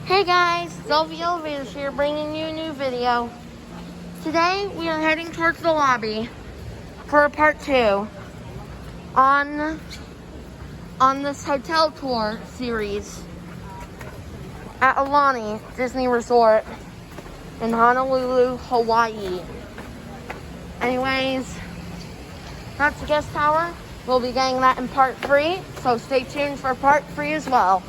Hey guys, lobby+ELEVATOR here bringing you a new video. Today we are heading towards the lobby for a part 2 on this hotel tour series at Aulani Disney Resort in Honolulu, Hawaii. Anyways, that's the guest tower. We'll be getting that in part 3, so stay tuned for part 3 as well.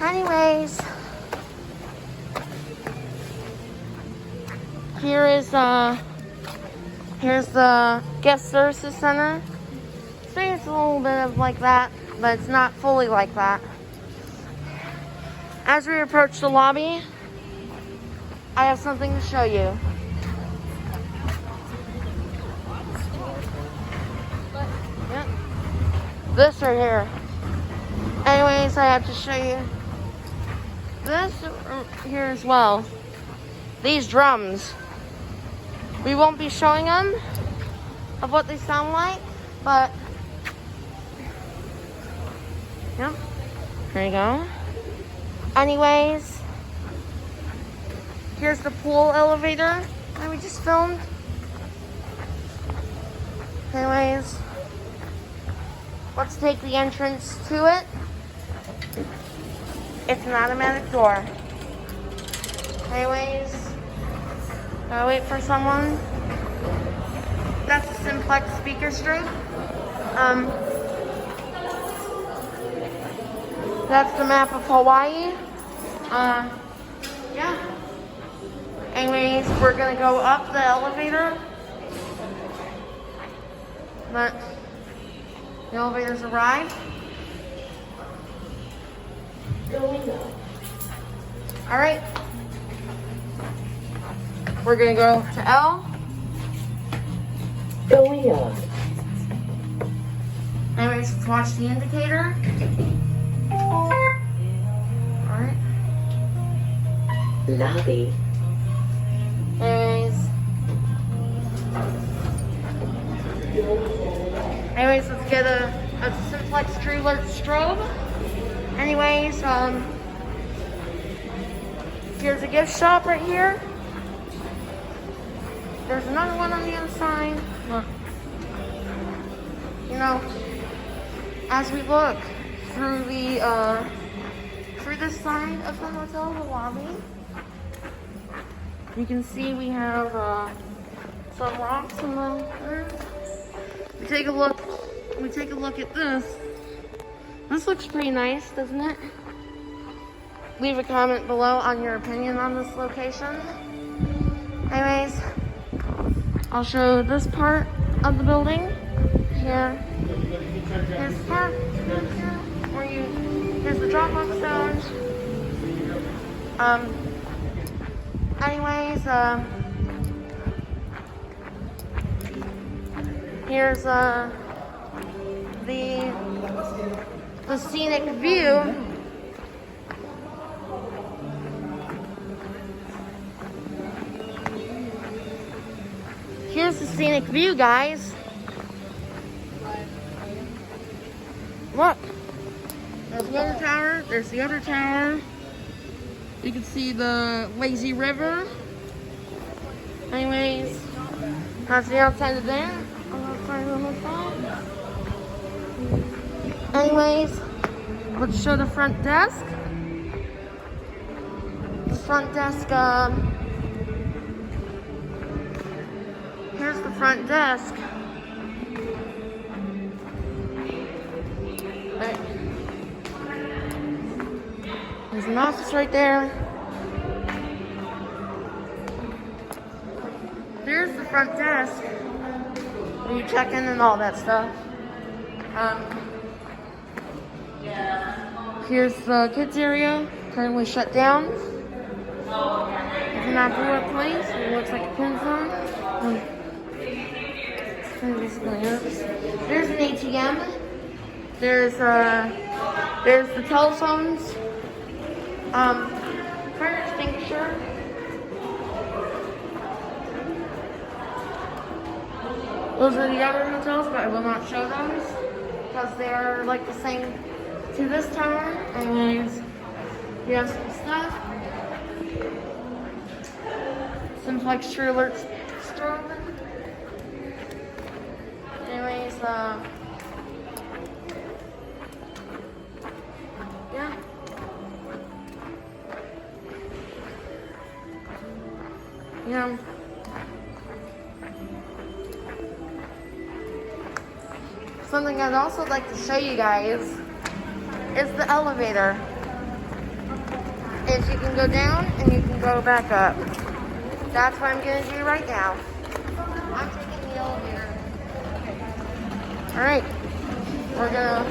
Anyways, here's the guest services center. So it's a little bit of like that, but it's not fully like that. As we approach the lobby, I have something to show you. Yep. This right here. Anyways, I have to show you this here as well. These drums. We won't be showing them of what they sound like, but yeah, there you go. Anyways, here's the pool elevator that we just filmed. Anyways, let's take the entrance to it. It's an automatic door. Anyways, gotta wait for someone. That's the simplex speaker string. That's the map of Hawaii. Yeah. Anyways, we're gonna go up the elevator. But the elevator's arrived. Alright. We're gonna go to L. Going up. Anyways, let's watch the indicator. Alright. Lobby. Anyways, let's get a simplex tree lit strobe. Anyways, here's a gift shop right here. There's another one on the other side. Look. You know, as we look through this side of the hotel, the lobby, you can see we have some rocks in the earth. We take a look at this. This looks pretty nice, doesn't it? Leave a comment below on your opinion on this location. Anyways, I'll show this part of the building. Here's the part where here's the drop-off zone. Anyways, here's the scenic view. Here's the scenic view, guys. Look. There's the other tower. There's the other tower. You can see the lazy river. Anyways, that's the outside of there. Anyways, let's show the front desk. The front desk, here's the front desk. Right. There's an office right there. There's the front desk where you check in and all that stuff. Here's the kids area, currently shut down. It's an outdoor place. It looks like a pin zone. There's an ATM. There's the telephones. Fire extinguisher. Those are the other hotels, but I will not show those because they're like the same to this tower. Anyways, we have some stuff. Simplex True Alerts strong. Anyways, yeah. Yeah. Something I'd also like to show you guys is the elevator. Is you can go down and you can go back up. That's what I'm going to do right now. I'm taking the elevator. Alright. We're going to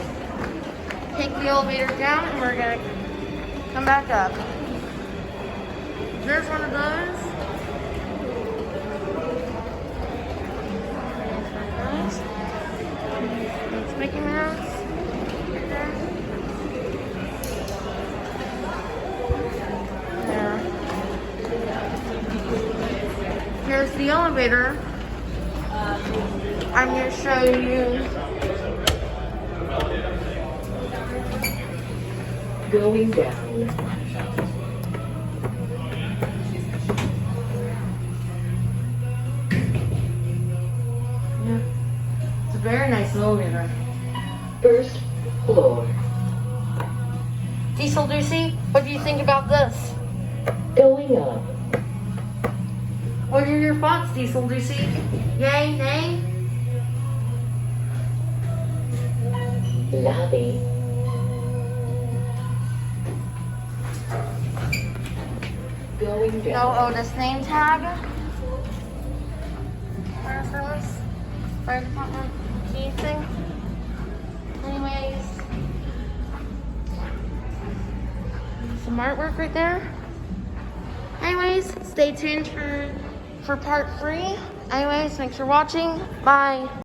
take the elevator down and we're going to come back up. There's one of those. It's Mickey Mouse. Right there. Here's the elevator. I'm going to show you. Going down. Yeah. It's a very nice elevator. First floor. Diesel Deucey, what do you think about this? Going up. What are your thoughts, Diesel Deucey? Yay, nay? Lobby. Going down. No Otis name tag. Fire service. Fire department. Key thing. Anyways. Some artwork right there. Anyways, stay tuned for part 3. Anyways, thanks for watching. Bye.